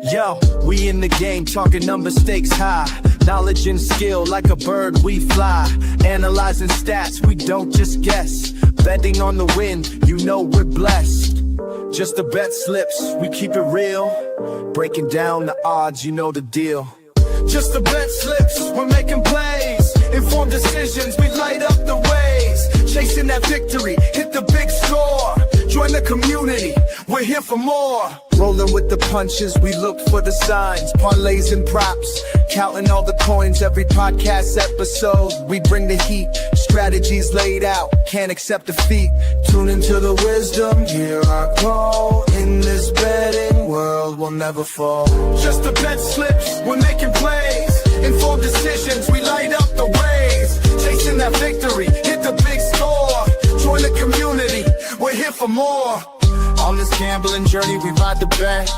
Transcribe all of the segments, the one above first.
Yo, we in the game, talking number stakes high. Knowledge and skill, like a bird we fly. Analyzing stats, we don't just guess. Betting on the win, you know we're blessed. Just the bet slips, we keep it real. Breaking down the odds, you know the deal. Just the bet slips, we're making plays. Informed decisions, we light up the ways. Chasing that victory, hit the big score. Join the community, we're here for more. Rolling with the punches, we look for the signs. Parlays and props, counting all the coins. Every podcast episode, we bring the heat. Strategies laid out, can't accept defeat. Tune into the wisdom, hear our call. In this betting world, we'll never fall. Just the bet slips, we're making plays. Informed decisions, we light up the ways. Chasing that victory, hit the big score. Join the community, we're here for more. On this gambling journey, we ride the bet.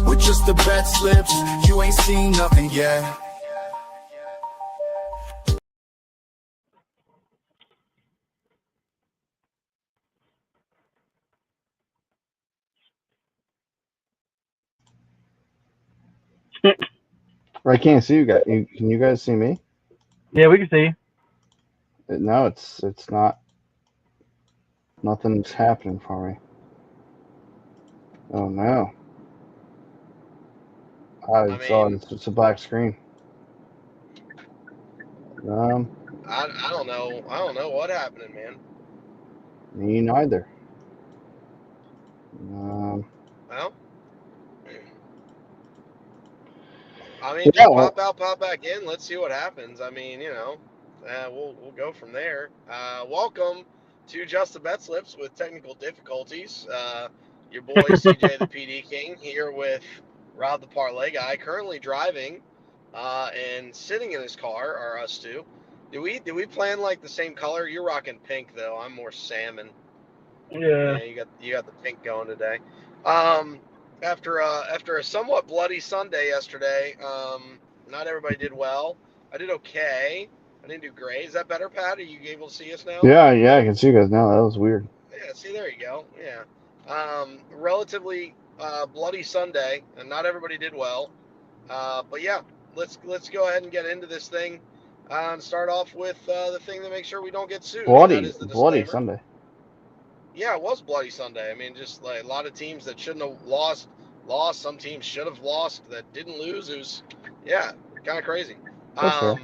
With just the bet slips, you ain't seen nothing yet. I can't see you guys. Can you guys see me? Yeah, we can see you. No, it's not. Nothing's happening for me. Oh no! It's a black screen. I don't know. I don't know what happened, man. Me neither. Well, I mean, Yeah, just well- pop out, pop back in. Let's see what happens. I mean, we'll go from there. Welcome to Just the Bet Slips with technical difficulties. Your boy CJ the PD King here with Rob the Parlay Guy, currently driving, and sitting in his car are us two. Did we plan like the same color? You're rocking pink though. I'm more salmon. Yeah. You got the pink going today. After a somewhat bloody Sunday yesterday, not everybody did well. I did okay. I didn't do great. Is that better, Pat? Are you able to see us now? Yeah, I can see you guys now. That was weird. Yeah, see, there you go. Yeah. Relatively bloody Sunday, and not everybody did well. But yeah, let's go ahead and get into this thing and start off with the thing that makes sure we don't get sued. Bloody That is the Sunday. Yeah, it was bloody Sunday. I mean, just like a lot of teams that shouldn't have lost. Some teams should have lost that didn't lose. It was, kind of crazy. That's fair.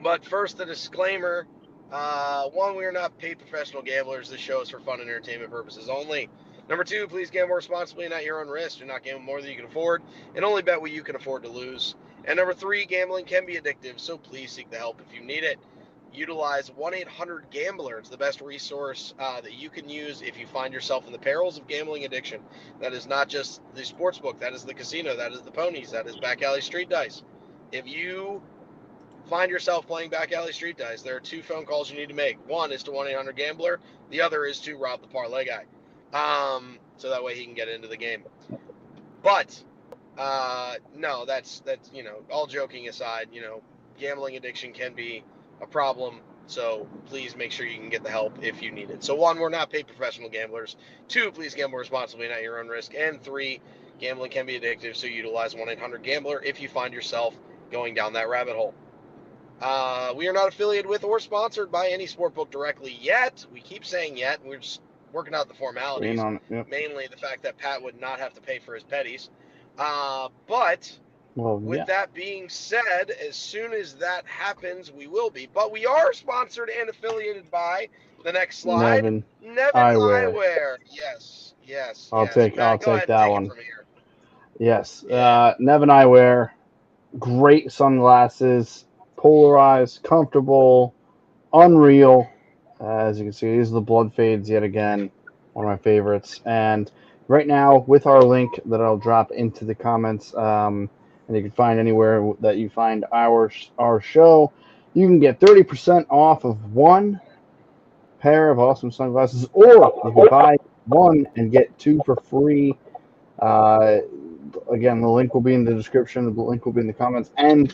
But first, the disclaimer. One, we are not paid professional gamblers. This show is for fun and entertainment purposes only. Number two, please gamble responsibly and at your own risk. Do not gamble more than you can afford, and only bet what you can afford to lose. And number three, gambling can be addictive, so please seek the help if you need it. Utilize 1-800-GAMBLER. It's the best resource that you can use if you find yourself in the perils of gambling addiction. That is not just the sports book. That is the casino. That is the ponies. That is back alley street dice. If you find yourself playing back alley street dice, there are two phone calls you need to make. One is to 1-800-GAMBLER. The other is to Rob the Parlay Guy. So that way he can get into the game. But no, that's all joking aside, gambling addiction can be a problem, so please make sure you can get the help if you need it. So one, we're not paid professional gamblers. Two, please gamble responsibly and at your own risk. And three, gambling can be addictive, so utilize 1-800-GAMBLER if you find yourself going down that rabbit hole. We are not affiliated with or sponsored by any sportbook directly yet. We keep saying yet. We're just working out the formalities. Yep. Mainly the fact that Pat would not have to pay for his petties. But with that being said, as soon as that happens, we will be. But we are sponsored and affiliated by the next slide. Nevin Eyewear. Yes. I'll take that one. From here. Yes. Nevin Eyewear. Great sunglasses. Polarized, comfortable, unreal. As you can see, these are the blood fades yet again. One of my favorites. And right now, with our link that I'll drop into the comments, and you can find anywhere that you find our show, you can get 30% off of one pair of awesome sunglasses, or you can buy one and get two for free. Again, the link will be in the description. The link will be in the comments. And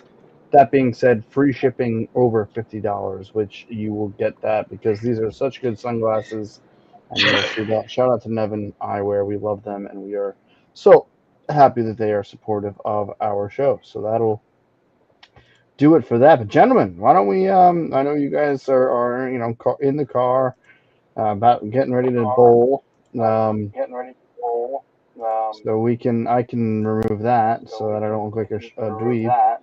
that being said, free shipping over $50, which you will get that because these are such good sunglasses. And shout out to Nevin Eyewear. We love them, and we are so happy that they are supportive of our show. So that'll do it for that. But gentlemen, why don't we? I know you guys are in the car, about getting ready to bowl. So I can remove that so that I don't look like a dweeb.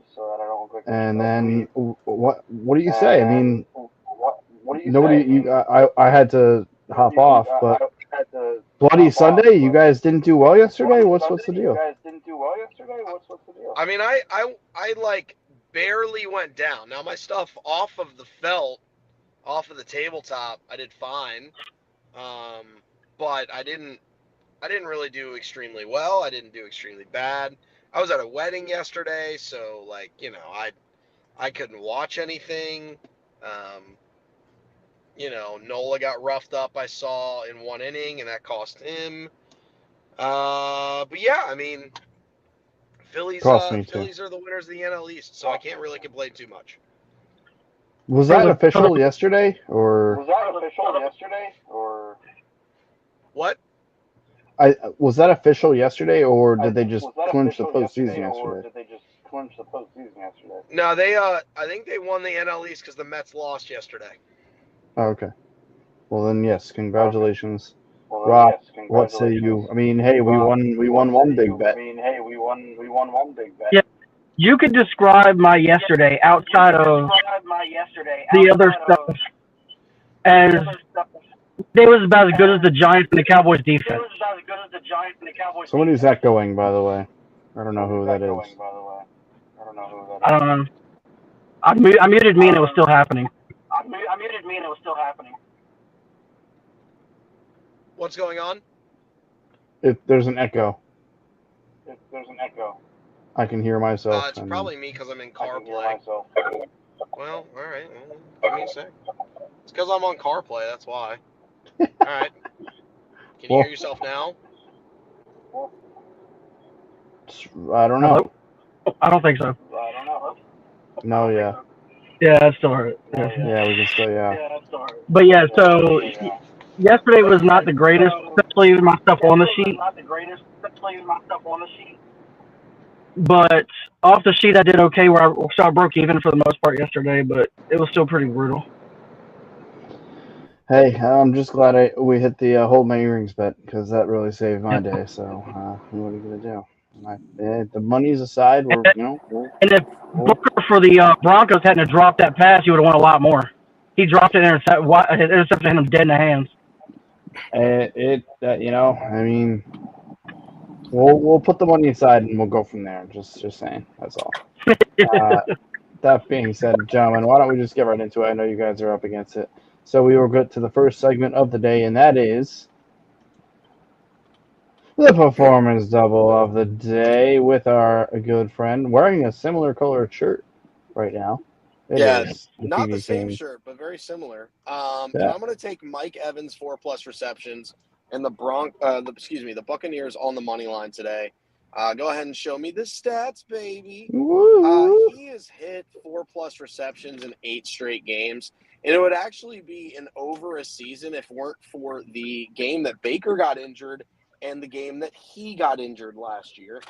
And then what do you say? I mean, nobody. I had to hop off, but Bloody Sunday. You guys didn't do well yesterday. What's the deal? I mean, I like barely went down. Now my stuff off of the felt, off of the tabletop, I did fine. But I didn't really do extremely well. I didn't do extremely bad. I was at a wedding yesterday, so like, I couldn't watch anything. Nola got roughed up, I saw, in one inning, and that cost him. But yeah, I mean, Phillies Cost me too. Phillies are the winners of the NL East, so I can't really complain too much. Was that official yesterday, or What? was that official yesterday, or did they just clinch the postseason yesterday? No, I think they won the NL East because the Mets lost yesterday. Oh, okay. Well then, yes, congratulations, Rob. What say you? I mean, hey, we won one big bet. Yeah, you could describe my yesterday outside of the other stuff as they was about as good as the Giants and the Cowboys defense. Somebody's echoing, by the way. I don't know who that is. I don't know. I muted me and it was still happening. What's going on? There's an echo. I can hear myself. It's probably me because I'm in CarPlay. Well, all right. Well, give me a sec. It's because I'm on CarPlay. That's why. All right. Can you hear yourself now? I don't know. I don't think so. No, yeah. Yeah, I still heard it. Yeah, we can still, yeah. But yeah, so yesterday was not the greatest, especially with my stuff on the sheet. But off the sheet, I did okay. I broke even for the most part yesterday, but it was still pretty brutal. Hey, I'm just glad we hit the hold my earrings bet, because that really saved my day. So what are you gonna do? The money's aside, and if Booker for the Broncos hadn't dropped that pass, he would have won a lot more. He dropped it, intercepted him dead in the hands. I mean, we'll put the money aside and we'll go from there. Just saying, that's all. That being said, gentlemen, why don't we just get right into it? I know you guys are up against it. So we will get to the first segment of the day, and that is the performance double of the day with our good friend wearing a similar colored shirt right now. Yes, not the same shirt, but very similar. And I'm going to take Mike Evans 4+ receptions and the Buccaneers on the money line today. Go ahead and show me the stats, baby. He has hit 4+ receptions in 8 straight games. And it would actually be over a season if it weren't for the game that Baker got injured and the game that he got injured last year.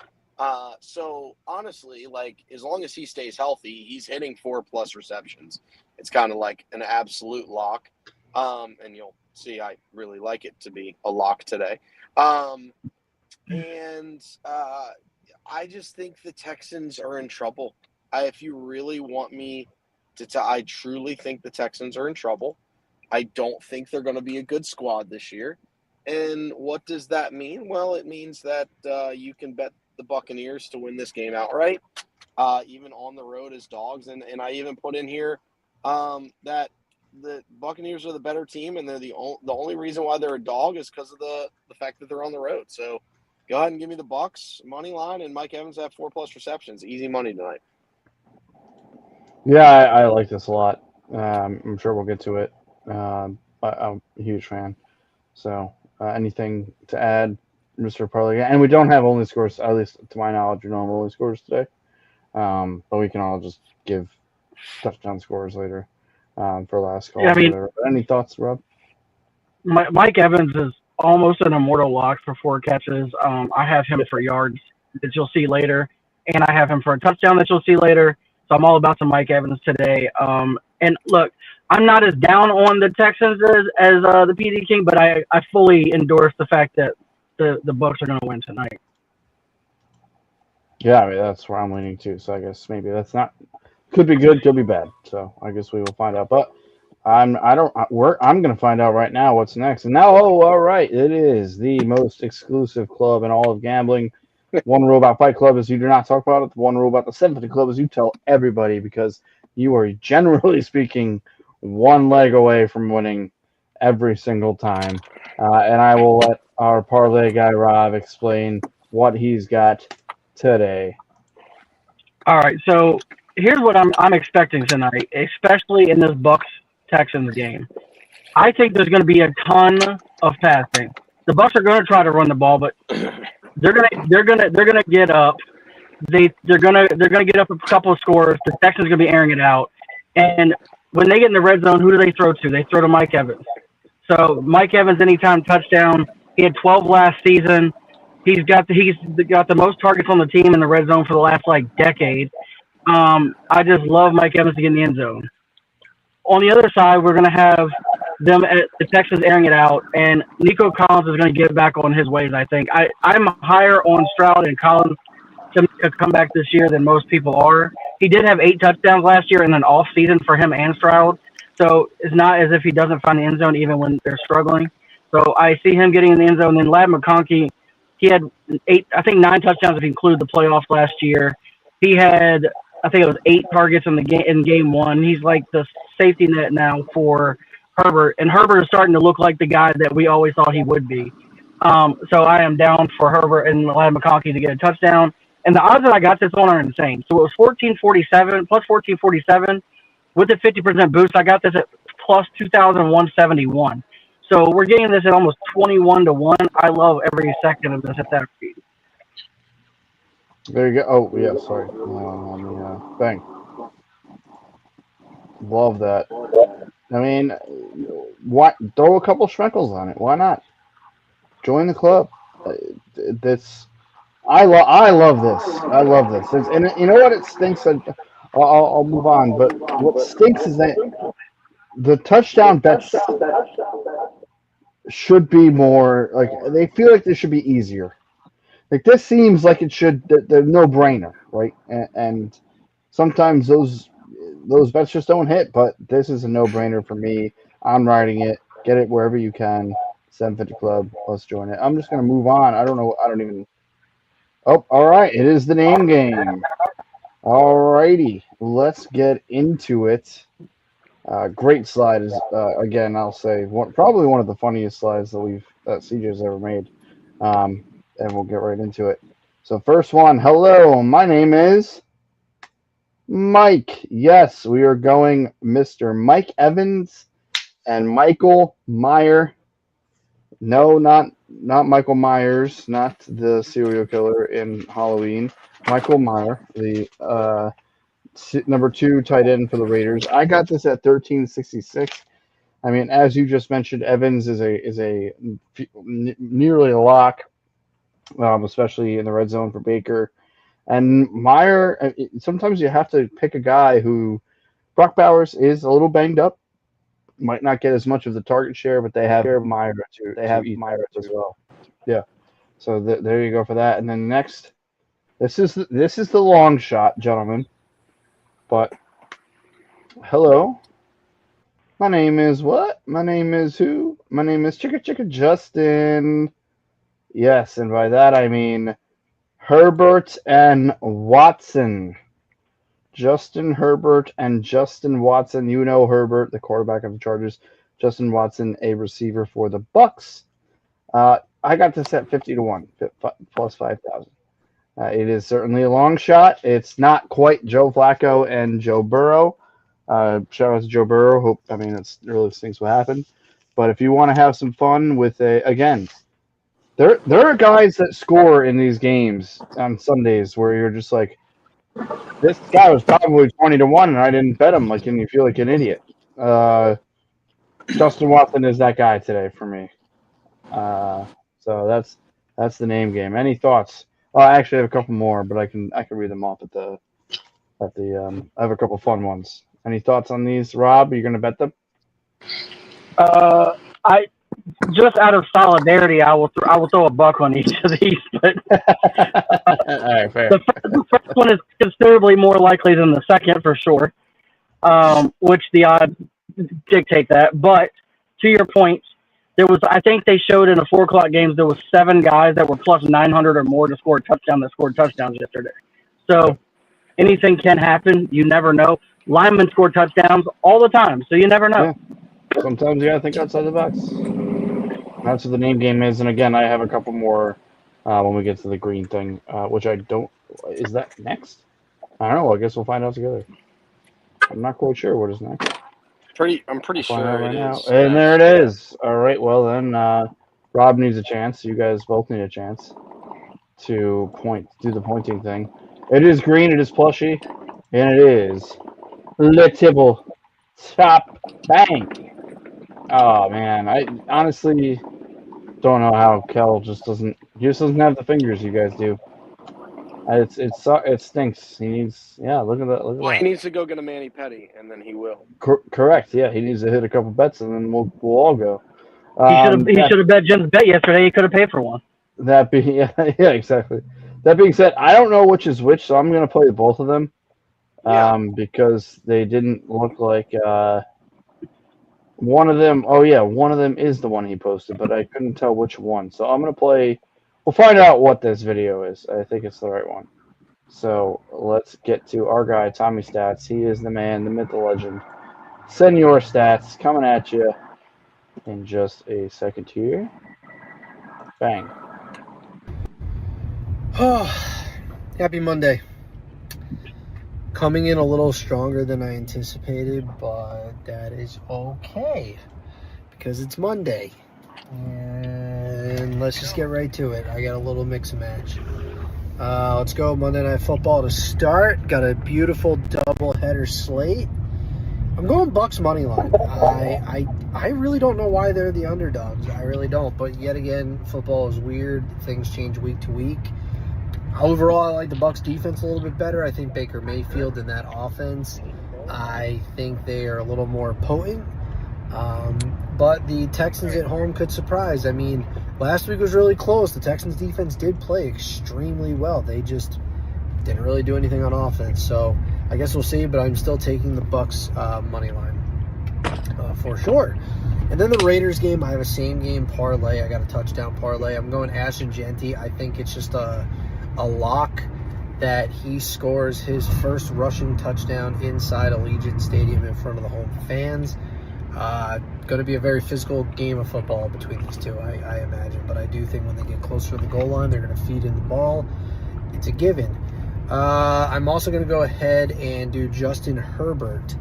So honestly, like, as long as he stays healthy, he's hitting 4+ receptions. It's kind of like an absolute lock. And you'll see I really like it to be a lock today. And I just think the Texans are in trouble. If you really want me I truly think the Texans are in trouble. I don't think they're going to be a good squad this year. And what does that mean? Well, it means that you can bet the Buccaneers to win this game outright, even on the road as dogs. And I even put in here that the Buccaneers are the better team, and they're the only reason why they're a dog is because of the fact that they're on the road. So go ahead and give me the Bucs money line and Mike Evans at 4+ receptions. Easy money tonight. Yeah, I like this a lot. I'm sure we'll get to it. I'm a huge fan. So anything to add, Mr. Parlay? And we don't have only scores, at least to my knowledge, we don't have only scores today. But we can all just give touchdown scores later for last call. Yeah, I mean, whatever. But any thoughts, Rob? Mike Evans is almost an immortal lock for 4 catches. I have him for yards that you'll see later, and I have him for a touchdown that you'll see later. So I'm all about some Mike Evans today. And look, I'm not as down on the Texans as the PD King, but I fully endorse the fact that the Bucks are going to win tonight. Yeah, I mean, that's where I'm leaning to. So I guess maybe that's not could be good, could be bad. So I guess we will find out. But I'm going to find out right now what's next. And now, all right, it is the most exclusive club in all of gambling. One rule about Fight Club is you do not talk about it. One rule about the 750 Club is you tell everybody because you are generally speaking one leg away from winning every single time. And I will let our parlay guy Rob explain what he's got today. All right, so here's what I'm expecting tonight, especially in this Bucks Texans game. I think there's going to be a ton of passing. The Bucks are going to try to run the ball, but they're gonna get up. They're gonna get up a couple of scores. The Texans are gonna be airing it out, and when they get in the red zone, who do they throw to? They throw to Mike Evans. So Mike Evans, anytime touchdown. He had 12 last season. He's got the most targets on the team in the red zone for the last decade. I just love Mike Evans to get in the end zone. On the other side, we're gonna have them at the Texans airing it out, and Nico Collins is going to get back on his ways. I think I'm higher on Stroud and Collins to make a comeback this year than most people are. He did have 8 touchdowns last year in an off season for him and Stroud, so it's not as if he doesn't find the end zone even when they're struggling. So I see him getting in the end zone. Then Ladd McConkey, he had 9 touchdowns if you include the playoffs last year. He had, I think it was 8 targets in game 1. He's like the safety net now for Herbert, and Herbert is starting to look like the guy that we always thought he would be. So I am down for Herbert and Ladd McConkey to get a touchdown. And the odds that I got this on are insane. So it was 1447 plus 1447 with a 50% boost. I got this at plus 2,171. So we're getting this at almost 21-1. I love every second of this at that speed. There you go. Oh yeah, sorry. Bang. Love that. I mean, what? Throw a couple schmeckles on it. Why not? Join the club. I love this. I love this. And you know what? It stinks. I'll move on. But what stinks is that the touchdown bets should be more like they feel like they should be easier. Like this seems like it should. They're no brainer, right? And sometimes those bets just don't hit, but this is a no-brainer for me. I'm riding it. Get it wherever you can. 750 Club. Let's join it. I'm just going to move on. I don't even. Oh, all right. It is the name game. All righty. Let's get into it. Great slide is again. I'll say probably one of the funniest slides that CJ's ever made. And we'll get right into it. So first one. Hello, my name is Mike. Yes, we are going Mr. Mike Evans and Michael Meyer. No, not Michael Myers, not the serial killer in Halloween. Michael Meyer, the number 2 tight end for the Raiders. I got this at 1366. I mean, as you just mentioned, Evans is a nearly a lock, especially in the red zone for Baker. And Meyer, sometimes you have to pick a guy who Brock Bowers is a little banged up, might not get as much of the target share, but they have Meyer too. They have Meyer as well. Yeah. So there you go for that. And then next, this is the long shot, gentlemen. But hello, my name is what? My name is who? My name is Chicka Justin. Yes, and by that I mean Herbert and Watson. Justin Herbert and Justin Watson. You know Herbert, the quarterback of the Chargers. Justin Watson, a receiver for the Bucks. I got this at 50-1, plus 5,000. It is certainly a long shot. It's not quite Joe Flacco and Joe Burrow. Shout out to Joe Burrow. It's really things will happen. But if you want to have some fun with again, there are guys that score in these games on Sundays where you're just like, this guy was probably 20-1 and I didn't bet him. And you feel like an idiot. Justin Watson is that guy today for me. So that's the name game. Any thoughts? Oh, I actually have a couple more, but I can read them off at the. I have a couple fun ones. Any thoughts on these, Rob? Are you gonna bet them? Uh, I just out of solidarity, I will throw a buck on each of these, but All right, fair. the first one is considerably more likely than the second for sure. Which the odds dictate that. But to your point, there was I think they showed in the 4 o'clock games there was 7 guys that were plus 900 or more to score a touchdown that scored touchdowns yesterday. So Yep. anything can happen. You never know. Linemen score touchdowns all the time, so you never know. Yeah. Sometimes you gotta think outside the box. That's what the name game is. And again, I have a couple more when we get to the green thing, which I don't. Is that next? I don't know. I guess we'll find out together. I'm not quite sure what is next. I'm pretty Find out sure right it now. is. And there it is. All right. Well then, Rob needs a chance. You guys both need a chance to do the pointing thing. It is green. It is plushy, and it is Le Tibble. Stop. Bang. Oh man, I honestly don't know how Kel just doesn't have the fingers you guys do. It stinks. He needs look at that Well, he needs to go get a mani petty, and then he will. Correct. Yeah, he needs to hit a couple bets and then we'll all go. He should have bet Jim's bet yesterday. He could have paid for one. That being yeah exactly. That being said, I don't know which is which, so I'm gonna play both of them. Yeah. Because they didn't look like one of them. Oh yeah, one of them is the one he posted, but I couldn't tell which one. So I'm gonna play. We'll find out what this video is. I think it's the right one. So let's get to our guy, Tommy Stats. He is the man, the myth, the legend. Senor Stats coming at you in just a second here. Bang. Oh, happy Monday. Coming in a little stronger than I anticipated, but that is okay because it's Monday. And let's just get right to it. I got a little mix and match. Let's go Monday Night Football to start. Got a beautiful double-header slate. I'm going Bucks money line. I really don't know why they're the underdogs. I really don't. But yet again, football is weird. Things change week to week. Overall, I like the Bucks defense a little bit better. I think Baker Mayfield in that offense, I think they are a little more potent. But the Texans at home could surprise. I mean, last week was really close. The Texans defense did play extremely well. They just didn't really do anything on offense. So I guess we'll see, but I'm still taking the Bucks money line for sure. And then the Raiders game, I have a same game parlay. I got a touchdown parlay. I'm going Ashton Genty. I think it's just a lock that he scores his first rushing touchdown inside Allegiant Stadium in front of the home fans. Going to be a very physical game of football between these two, I imagine. But I do think when they get closer to the goal line, they're going to feed in the ball. It's a given. I'm also going to go ahead and do Justin Herbert,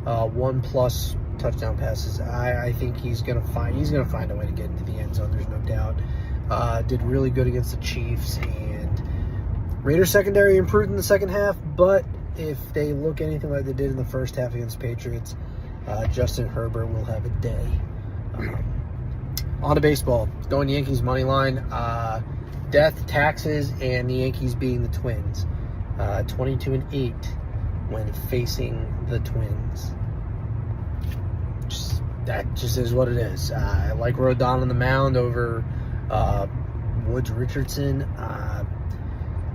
1+ touchdown passes. I think he's going to find a way to get into the end zone. There's no doubt. Did really good against the Chiefs, and Raiders secondary improved in the second half. But if they look anything like they did in the first half against Patriots, Justin Herbert will have a day. On to baseball. Going Yankees money line. Death, taxes, and the Yankees beating the Twins. 22-8 when facing the Twins. That just is what it is. I like Rodon on the mound over Woods Richardson.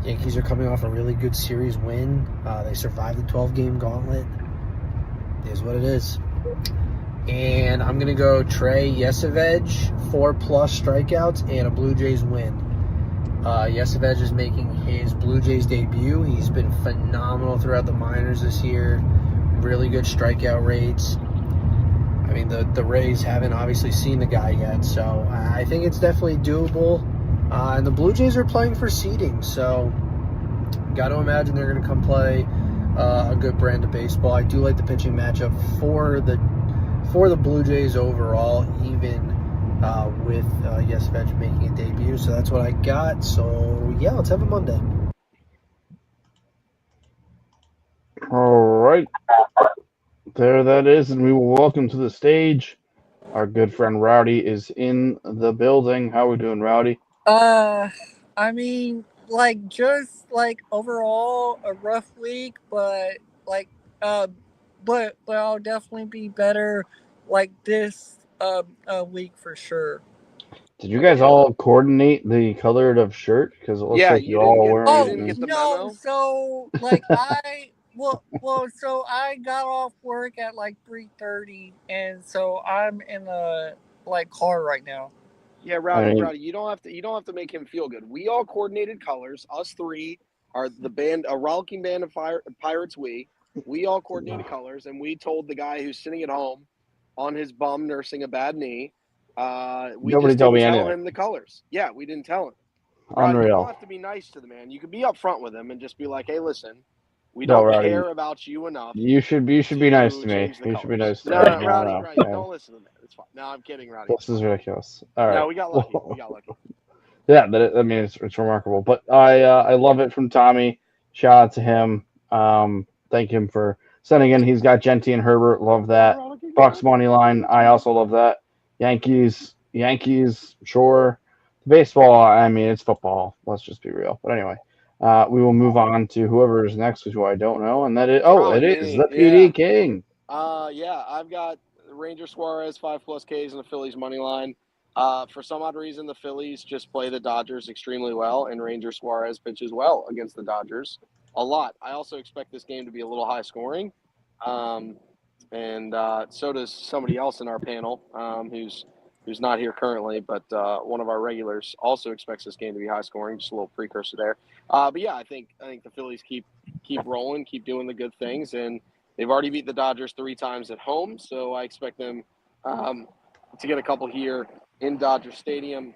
Yankees are coming off a really good series win. They survived the 12-game gauntlet. It is what it is. And I'm going to go Trey Yesavage, 4+ strikeouts, and a Blue Jays win. Yesavage is making his Blue Jays debut. He's been phenomenal throughout the minors this year. Really good strikeout rates. I mean, the Rays haven't obviously seen the guy yet, so I think it's definitely doable. And the Blue Jays are playing for seeding, so got to imagine they're going to come play a good brand of baseball. I do like the pitching matchup for the Blue Jays overall, even with Yesavage making a debut. So that's what I got. So, yeah, let's have a Monday. All right. There that is, and we will welcome to the stage Our good friend Rowdy is in the building. How we doing, Rowdy? Uh, I mean, like just like overall a rough week, but like uh, but I'll definitely be better like this week for sure. Did you guys all coordinate the colored of shirt? Because it looks Yeah, like you all are you Oh wearing didn't it. get the no, memo. so like so I got off work at like 3:30, and so I'm in a like car right now. Yeah, I mean, Rowdy, you don't have to make him feel good. We all coordinated colors. Us three are the band, a rollicking band of pirates. We all coordinated colors, and we told the guy who's sitting at home on his bum nursing a bad knee. We nobody just told didn't me tell anything. him the colors. Yeah, we didn't tell him. Rowdy, you don't Unreal. have to be nice to the man. You could be upfront with him and just be like, "Hey, listen, we No, don't Rowdy, care about you enough you should be nice to to me. change the You should be colors." nice to me. No, No, Rowdy, no, man. don't listen to that. It's fine. No, I'm kidding, Rowdy. It's This is fine. ridiculous. All No, right. we got lucky. We Well, got lucky. yeah, I mean, it's remarkable. But I love it from Tommy. Shout out to him. Thank him for sending in. He's got Genty and Herbert. Love that. Bucks money line. I also love that. Yankees. Sure. Baseball. I mean, it's football. Let's just be real. But anyway, we will move on to whoever is next, who I don't know, and that is It's probably it is me. the Yeah. PD King. Yeah. I've got Ranger Suarez 5+ Ks and the Phillies money line. For some odd reason, the Phillies just play the Dodgers extremely well, and Ranger Suarez pitches well against the Dodgers a lot. I also expect this game to be a little high scoring, um, and so does somebody else in our panel who's not here currently, but one of our regulars also expects this game to be high scoring. Just a little precursor there. But yeah, I think the Phillies keep rolling, keep doing the good things, and they've already beat the Dodgers 3 times at home, so I expect them to get a couple here in Dodger Stadium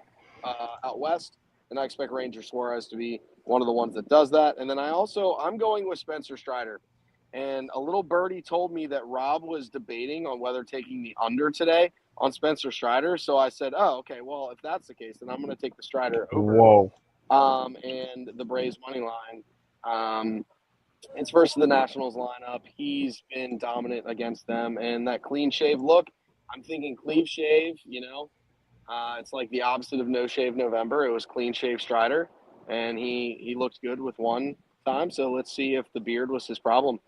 out west, and I expect Ranger Suarez to be one of the ones that does that. And then I'm going with Spencer Strider. And a little birdie told me that Rob was debating on whether taking the under today on Spencer Strider. So I said, oh, okay, well, if that's the case, then I'm going to take the Strider over Whoa. and the Braves money line. It's versus the Nationals lineup. He's been dominant against them, and that clean shave look. I'm thinking clean shave. It's like the opposite of no shave November. It was clean shave Strider, and he looked good with one time. So let's see if the beard was his problem.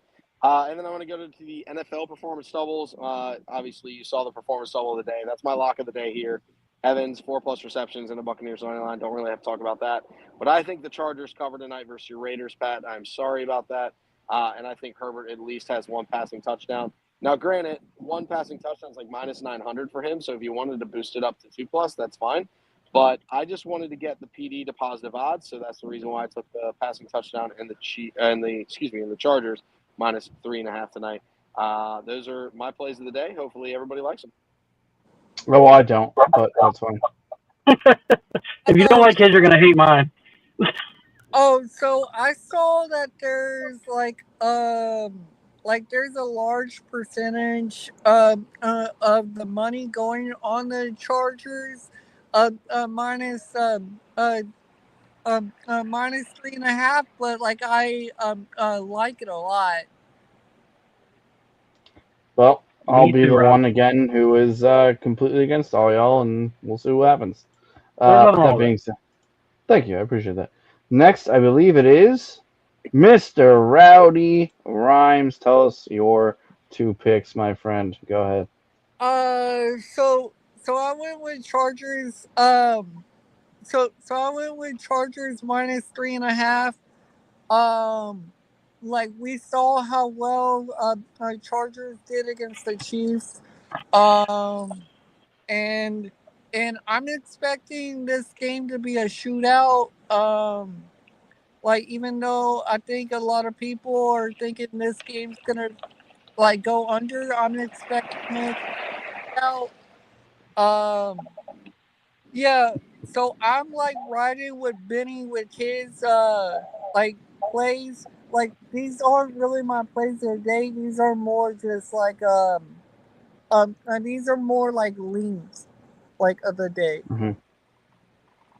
And then I want to go to the NFL performance doubles. Obviously, you saw the performance double of the day. That's my lock of the day here. Evans, 4+ receptions and a Buccaneers money line. Don't really have to talk about that. But I think the Chargers cover tonight versus your Raiders, Pat. I'm sorry about that. And I think Herbert at least has one passing touchdown. Now, granted, one passing touchdown is like minus 900 for him. So if you wanted to boost it up to 2+, that's fine. But I just wanted to get the PD to positive odds, so that's the reason why I took the passing touchdown and the Chargers minus 3.5 tonight. Those are my plays of the day. Hopefully, everybody likes them. No, well, I don't, but that's fine. If you don't like his, you're gonna hate mine. Oh, so I saw that there's like there's a large percentage of the money going on the Chargers minus minus 3.5, but like I like it a lot. Well, I'll Me be too, the Rob. one again who is completely against all y'all, and we'll see what happens. There's nothing That wrong with being said, thank you. I appreciate that. Next, I believe it is Mr. Rowdy Rhymes. Tell us your 2 picks, my friend. Go ahead. So I went with Chargers. So I went with Chargers minus 3.5. Um, like we saw how well Chargers did against the Chiefs. Um, and I'm expecting this game to be a shootout. Like even though I think a lot of people are thinking this game's gonna like go under, I'm expecting it out. Um, yeah. So I'm like riding with Benny with his like plays. Like these aren't really my plays of the day. These are more just like these are more like leans like of the day. Hmm.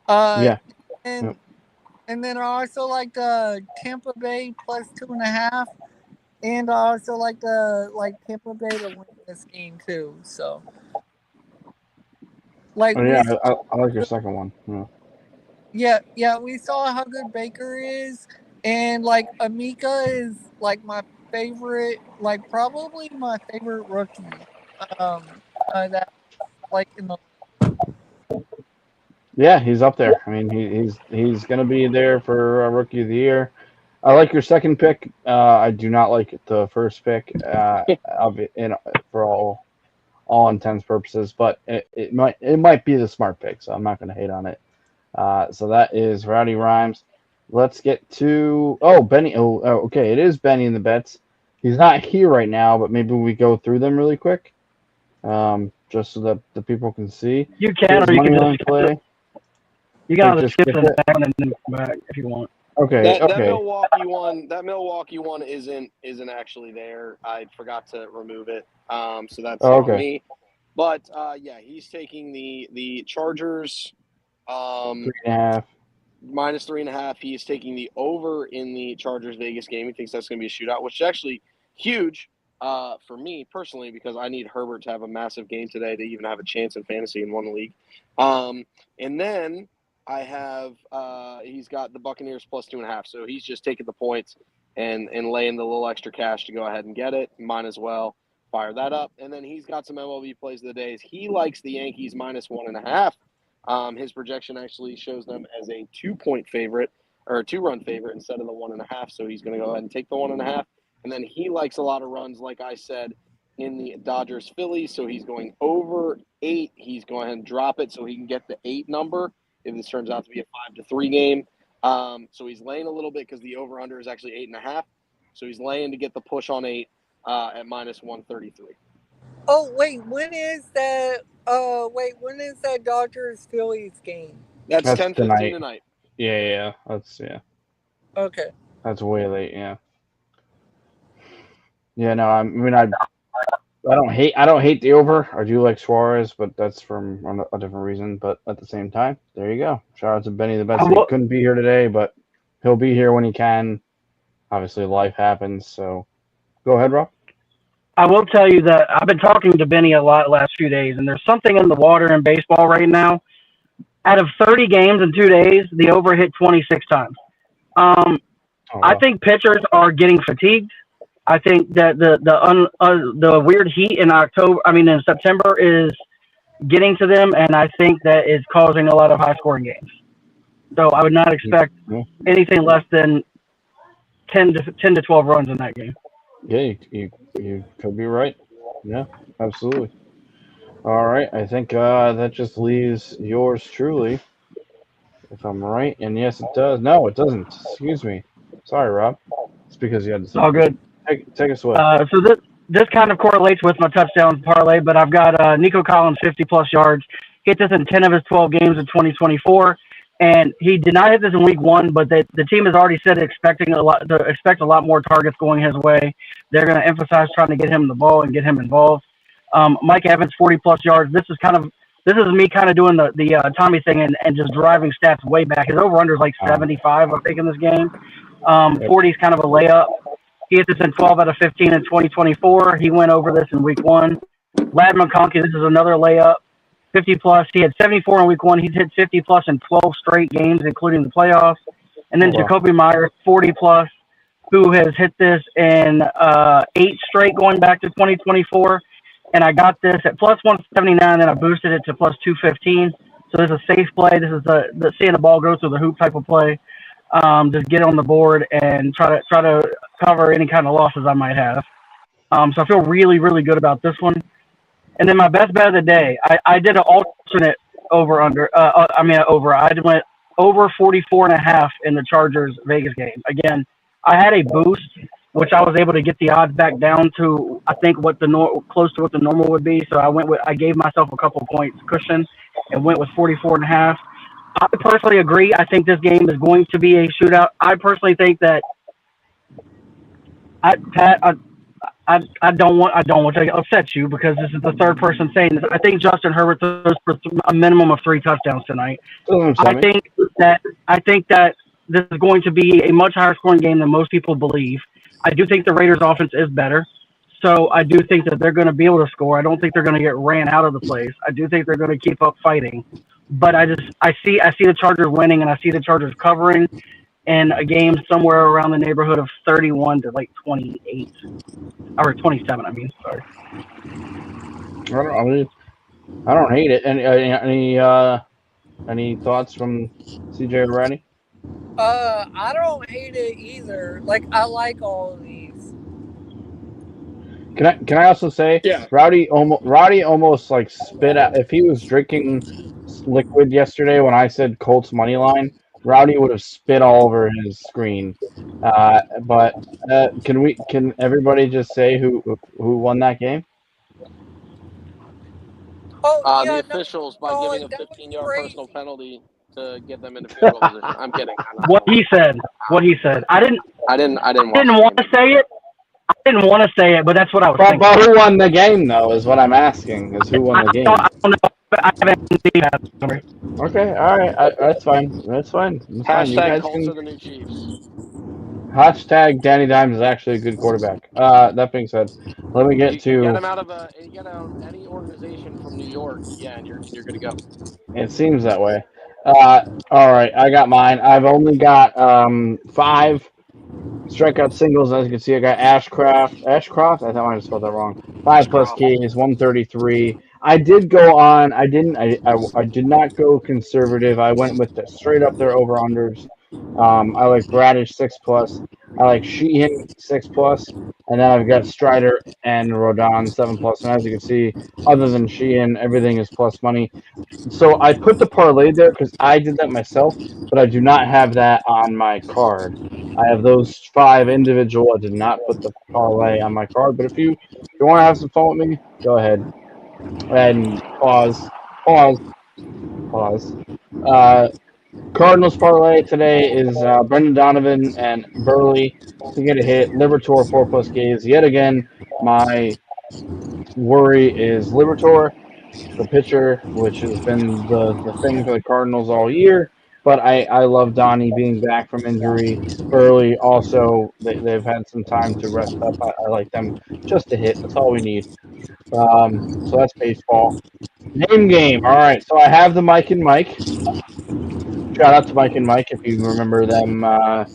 Uh Yeah. Yep. and and then I also like the Tampa Bay plus 2.5. And I also like the like Tampa Bay to win this game too. So Like Oh, we yeah, I like your second one. yeah, we saw how good Baker is, and like Amika is like my favorite, like probably my favorite rookie. That like in the Yeah, he's up there. I mean, he's going to be there for Rookie of the Year. I like your second pick. I do not like the first pick. For all intents purposes, but it might be the smart pick, so I'm not going to hate on it. So that is Rowdy Rhymes. Let's get to Benny. Okay, it is Benny in the bets. He's not here right now, but maybe we go through them really quick, just so that the people can see You can, his or you can money just line skip play. it. You can either Just skip skip the it. next one and then come back if you want. Okay, That okay. Milwaukee one isn't actually there. I forgot to remove it. So that's Oh, on okay. me. But yeah, he's taking the Chargers 3.5. minus 3.5. He is taking the over in the Chargers Vegas game. He thinks that's going to be a shootout, which is actually huge for me personally because I need Herbert to have a massive game today to even have a chance in fantasy in one league. And then I have he's got the Buccaneers plus 2.5. So he's just taking the points and laying the little extra cash to go ahead and get it. Might as well fire that up. And then he's got some MLB plays of the days. He likes the Yankees minus 1.5. His projection actually shows them as a 2-point favorite or a 2-run favorite instead of the 1.5. So he's going to go ahead and take the 1.5. And then he likes a lot of runs, like I said, in the Dodgers Phillies. So he's going over 8. He's going ahead and drop it so he can get the 8 number if this turns out to be a 5-3 game. So he's laying a little bit because the over under is actually 8.5. So he's laying to get the push on 8 at minus 133. Oh wait, when is that? When is that Dodgers Phillies game? That's That's 10:15 tonight. Yeah. Okay. That's way late. Yeah. Yeah. No. I don't hate the over. I do like Suarez, but that's from a different reason. But at the same time, there you go. Shout out to Benny the best. He couldn't be here today, but he'll be here when he can. Obviously, life happens. So go ahead, Rob. I will tell you that I've been talking to Benny a lot last few days, and there's something in the water in baseball right now. Out of 30 games in 2 days, the over hit 26 times. I think pitchers are getting fatigued. I think that the weird heat in September is getting to them, and I think that is causing a lot of high scoring games. So I would not expect anything less than 10 to 12 runs in that game. Yeah, you could be right. Yeah, absolutely. All right, I think that just leaves yours truly, if I'm right. And yes, it does. No, it doesn't. Excuse me. Sorry, Rob. It's because you had to say. All good. Take us away. So this kind of correlates with my touchdowns parlay, but I've got Nico Collins 50+ yards. Hit this in 10 of his 12 games in 2024, and he did not hit this in week 1. But the team has already said expect a lot more targets going his way. They're going to emphasize trying to get him the ball and get him involved. Mike Evans 40+ yards. This is me kind of doing the Tommy thing and just driving stats way back. His over under is like 75, I think, in this game. 40 is kind of a layup. He hit this in 12 out of 15 in 2024. He went over this in week 1. Lad McConkey, this is another layup. 50+. He had 74 in week 1. He's hit 50+ in 12 straight games, including the playoffs. And then Jacoby Myers, 40+, who has hit this in 8 straight going back to 2024. And I got this at plus 179, and I boosted it to plus 215. So this is a safe play. This is the seeing the ball go through the hoop type of play. Just get on the board and try to cover any kind of losses I might have. So I feel really, really good about this one. And then my best bet of the day, I did an alternate over. I went over 44.5 in the Chargers Vegas game. Again, I had a boost, which I was able to get the odds back down to I think close to what the normal would be. So I gave myself a couple points cushion and went with 44.5. I personally agree. I think this game is going to be a shootout. I personally think that I don't want to upset you because this is the third person saying this. I think Justin Herbert throws for a minimum of 3 touchdowns tonight. I think that this is going to be a much higher scoring game than most people believe. I do think the Raiders' offense is better. So I do think that they're going to be able to score. I don't think they're going to get ran out of the place. I do think they're going to keep up fighting. But I see the Chargers winning, and I see the Chargers covering in a game somewhere around the neighborhood of 31 to like 28 or 27. I mean, sorry. I don't hate it. Any thoughts from CJ or Roddy? I don't hate it either. Like, I like all of these. Can I also say, Rowdy almost like spit out if he was drinking liquid yesterday when I said Colts money line. Rowdy would have spit all over his screen. But can everybody just say who won that game? Oh, yeah, The no, officials by no, giving a that was 15-yard crazy. personal penalty to get them into field goal position. I'm kidding. What he said. I didn't want to say it. I didn't want to say it, but that's what I was thinking. But who won the game though is what I'm asking. Is who won the game? I don't know. I haven't seen that number. Okay, all right, that's fine. That's fine. That's fine. You Hashtag guys Colts can. are the new Chiefs. Hashtag Danny Dimes is actually a good quarterback. That being said, let me get to. Get him out of any organization from New York, and you're good to go. It seems that way. All right, I got mine. I've only got 5 strikeout singles. As you can see, I got Ashcraft. Ashcroft? I thought I might have spelled that wrong. 5 plus Ks, 133. I did go on. I didn't. I did not go conservative. I went with the straight up their over unders. I like Bradish 6 plus. I like Sheehan 6 plus, and then I've got Strider and Rodon 7 plus. And as you can see, other than Sheehan, everything is plus money. So I put the parlay there because I did that myself, but I do not have that on my card. I have those 5 individual. I did not put the parlay on my card. But if you want to have some fun with me, go ahead and pause. Cardinals parlay today is Brendan Donovan and Burley to get a hit. Libertor 4 plus Ks. Yet again, my worry is Libertor, the pitcher, which has been the thing for the Cardinals all year. But I love Donnie being back from injury. Burley also, they've had some time to rest up. I like them just to hit. That's all we need. So that's baseball. Name game. All right. So I have the Mike and Mike. Shout out to Mike and Mike if you remember them on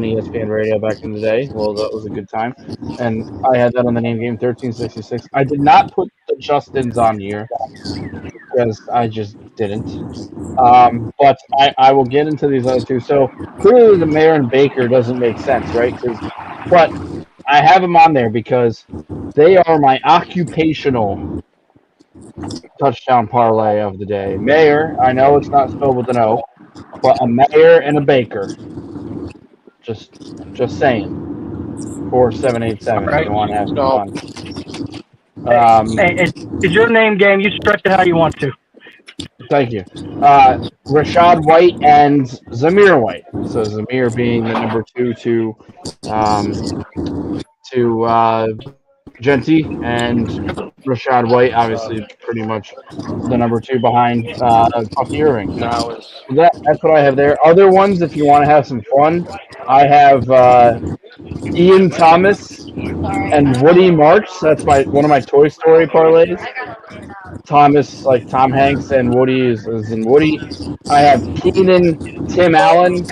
ESPN Radio back in the day. Well, that was a good time. And I had that on the name game 1366. I did not put the Justins on here because I just didn't. But I will get into these other two. So clearly the Mayor and Baker doesn't make sense, right? But I have them on there because they are my occupational touchdown parlay of the day. Mayor, I know it's not spelled with an O, but a Mayor and a Baker. Just saying. 4787 if you want to have some fun. Hey, it's your name game. You stretch it how you want to. Thank you. Rashad White and Zamir White. So Zamir being the number 2 to Genty, and Rashad White obviously pretty much the number 2 behind Bucky Irving. That's what I have there. Other ones, if you want to have some fun, I have Ian Thomas and Woody Marks. That's one of my Toy Story parlays. Thomas, like Tom Hanks, and Woody is in Woody. I have Keenan, Tim Allen,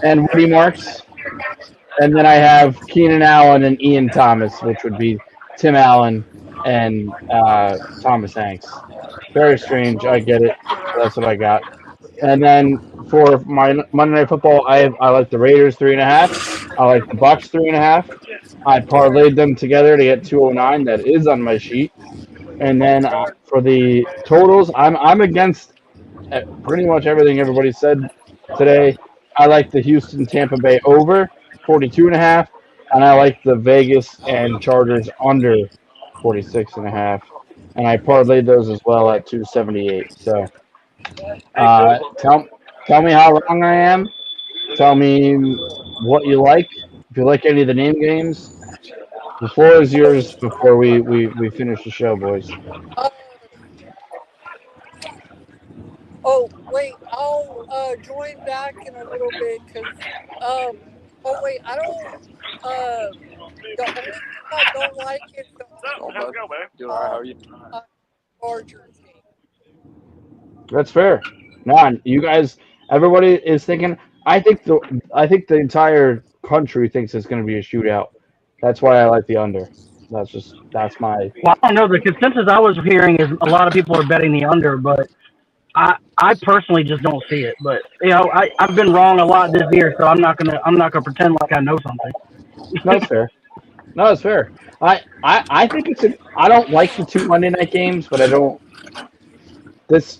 and Woody Marks. And then I have Keenan Allen and Ian Thomas, which would be Tim Allen and Thomas Hanks. Very strange. I get it. That's what I got. And then for my Monday Night Football, I like the Raiders 3.5. I like the Bucks 3.5. I parlayed them together to get 209. That is on my sheet. And then for the totals, I'm against pretty much everything everybody said today. I like the Houston Tampa Bay over 42.5, and I like the Vegas and Chargers under 46.5. And I parlayed those as well at 278. So tell me how wrong I am. Tell me what you like. If you like any of the name games, the floor is yours before we finish the show, boys. Oh, wait, I'll join back in a little bit because, oh, wait, I don't, the only thing I don't like it the Oh, bud. Doing all right. How are you? Chargers game. That's fair. No, you guys, everybody is thinking. I think the entire country thinks it's going to be a shootout. That's why I like the under. That's my. Well, I don't know. The consensus I was hearing is a lot of people are betting the under, but I personally just don't see it. But I've been wrong a lot this year, so I'm not gonna pretend like I know something. No, it's fair. No, it's fair. I think it's. I don't like the two Monday night games, but I don't.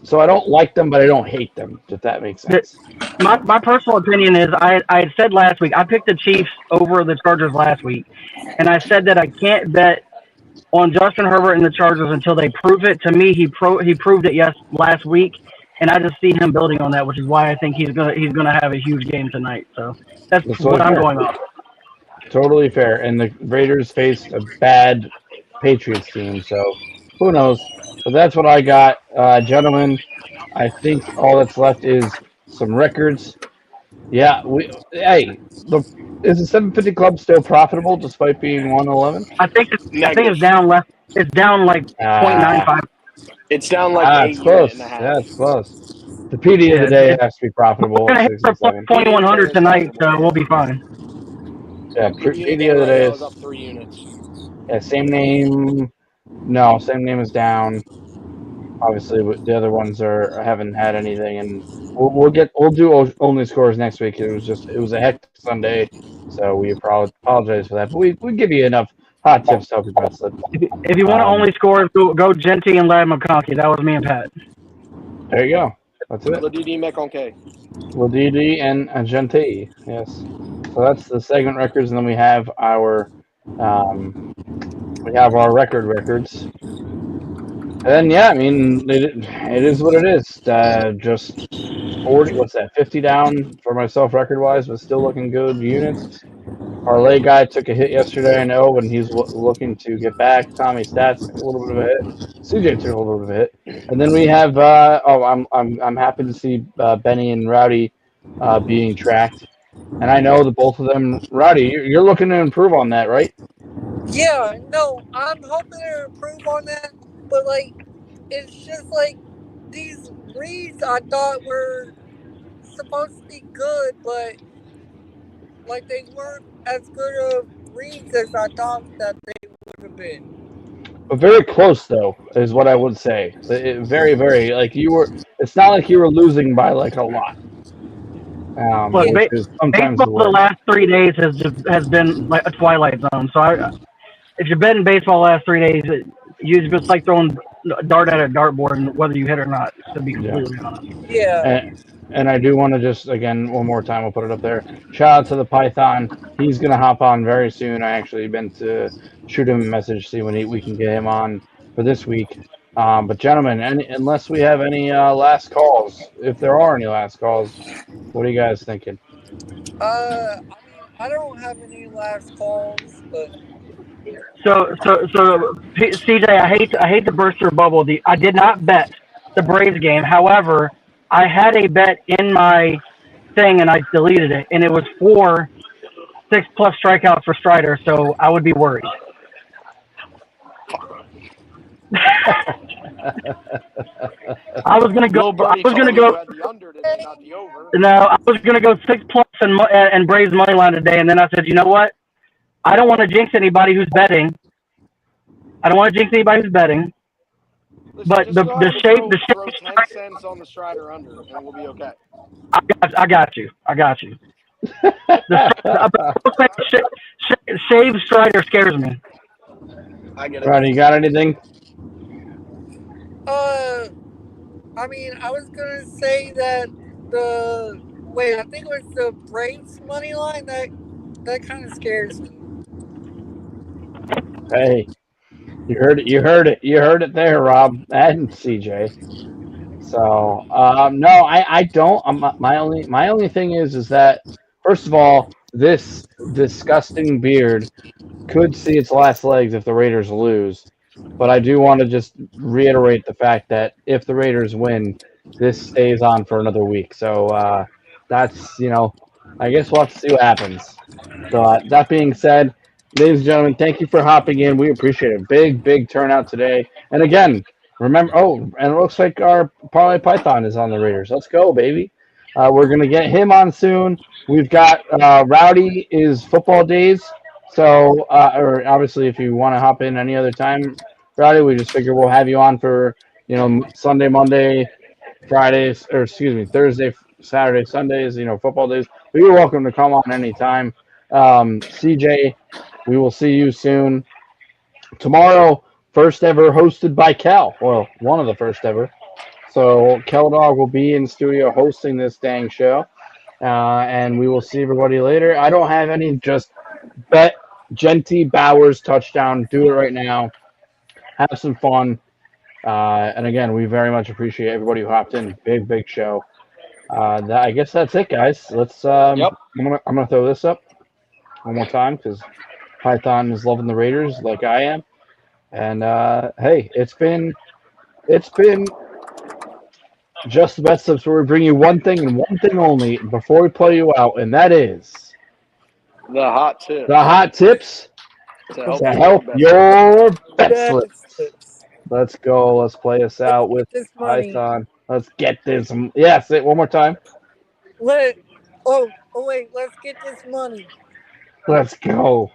So I don't like them, but I don't hate them. If that makes The- sense. my personal opinion is I had said last week I picked the Chiefs over the Chargers last week, and I said that I can't bet on Justin Herbert and the Chargers until they prove it. To me, he proved it last week, and I just see him building on that, which is why I think he's gonna have a huge game tonight. So that's That's totally what I'm fair. going off. Totally fair. And the Raiders faced a bad Patriots team, so who knows? But that's what I got, gentlemen. I think all that's left is some records. Yeah, the is the 750 Club still profitable despite being 111? I think it's Negative. down less. It's down like Ah, 0.95. It's down like a it's unit and a close. half. Yeah, it's close. The PD of the Yeah, day has to be profitable at gonna hit the 67. 2100 tonight, so we'll be fine. Yeah, PD PD day of the right day now is is up 3 units. yeah, same name. No, same name is down. Obviously, the other ones haven't had anything, and we'll do only scores next week. It was a hectic Sunday, so we apologize for that. But we give you enough hot tips to help your bet slip. If you want to Um, only score, go Genty and Lad McConkey. That was me and Pat. there you go. That's it. Ladidi Mekonke. Ladidi and Agente. Yes. So that's the segment records, and then um, we have our records. And then yeah, I mean it is what it is. Just 40. What's that? 50 down for myself record wise, but still looking good units. Parlay guy took a hit yesterday, I know, and he's looking to get back. Tommy Stats took a little bit of a hit. CJ took a little bit of a hit, and then we have. I'm happy to see Benny and Rowdy being tracked, and I know that both of them. Rowdy, you're looking to improve on that, right? Yeah, no, I'm hoping to improve on that, but like, it's just like these reads I thought were supposed to be good, but like they weren't as good of reads as I thought that they would have been. But very close, though, is what I would say. Very, very like you were. It's not like you were losing by like a lot, Look, Yeah, which is sometimes baseball the the worst. last 3 days has been like a twilight zone. So if you're betting baseball the last 3 days, it's like throwing a dart at a dartboard, and whether you hit or not, to be Yeah. completely honest. yeah. And I do want to just again one more time. I'll put it up there. Shout out to the Python. He's gonna hop on very soon. I actually been to shoot him a message, see when we can get him on for this week. But gentlemen, unless we have any last calls, if there are any last calls, what are you guys thinking? I mean, I don't have any last calls, but CJ, I hate to burst your bubble. I did not bet the Braves game. However, I had a bet in my thing and I deleted it, and it was 6+ strikeouts for Strider. So I would be worried. I was gonna go. Little I birdie was told gonna me you go. had the under today, not the over. No, I was gonna go 6+ and Braves money line today, and then I said, you know what? I don't want to jinx anybody who's betting. I don't want to jinx anybody who's betting. Listen, But just the go the ahead and shape the throw shape 10 cents on the Strider under, and we'll be okay. I got you. Shave Strider scares me. I get it. Ronnie, you got anything? I mean, I was gonna say that I think it was the Braves money line that kind of scares me. Hey, you heard it. You heard it there, Rob and CJ. So no, I don't. My only thing is that first of all, this disgusting beard could see its last legs if the Raiders lose. But I do want to just reiterate the fact that if the Raiders win, this stays on for another week. So that's I guess we'll have to see what happens. So that being said, Ladies and gentlemen, thank you for hopping in. We appreciate it. Big turnout today. And again, remember, and it looks like our Parlay Python is on the Raiders. Let's go, baby. We're going to get him on soon. We've got Rowdy is football days. So, or obviously, if you want to hop in any other time, Rowdy, we just figure we'll have you on for, Sunday, Monday, Fridays, or excuse me, Thursday, Saturday, Sundays, football days. But you're welcome to come on anytime. CJ, we will see you soon. Tomorrow, first ever hosted by Cal. Well, one of the first ever. So Kel Dog will be in studio hosting this dang show. And we will see everybody later. I don't have any, just bet Genty Bowers touchdown. Do it right now. Have some fun. And again, we very much appreciate everybody who hopped in. Big show. I guess that's it, guys. Let's. Yep. I'm gonna throw this up one more time because Python is loving the Raiders like I am. And hey, it's been just the BetSlips where we bring you one thing and one thing only before we play you out, and that is The hot tip the hot tips to to help your BetSlips. BetSlips. Let's go. Let's play us Let's out get with this money. Python. Let's get this. Yeah, say it one more time. Let oh wait, let's get this money. Let's go.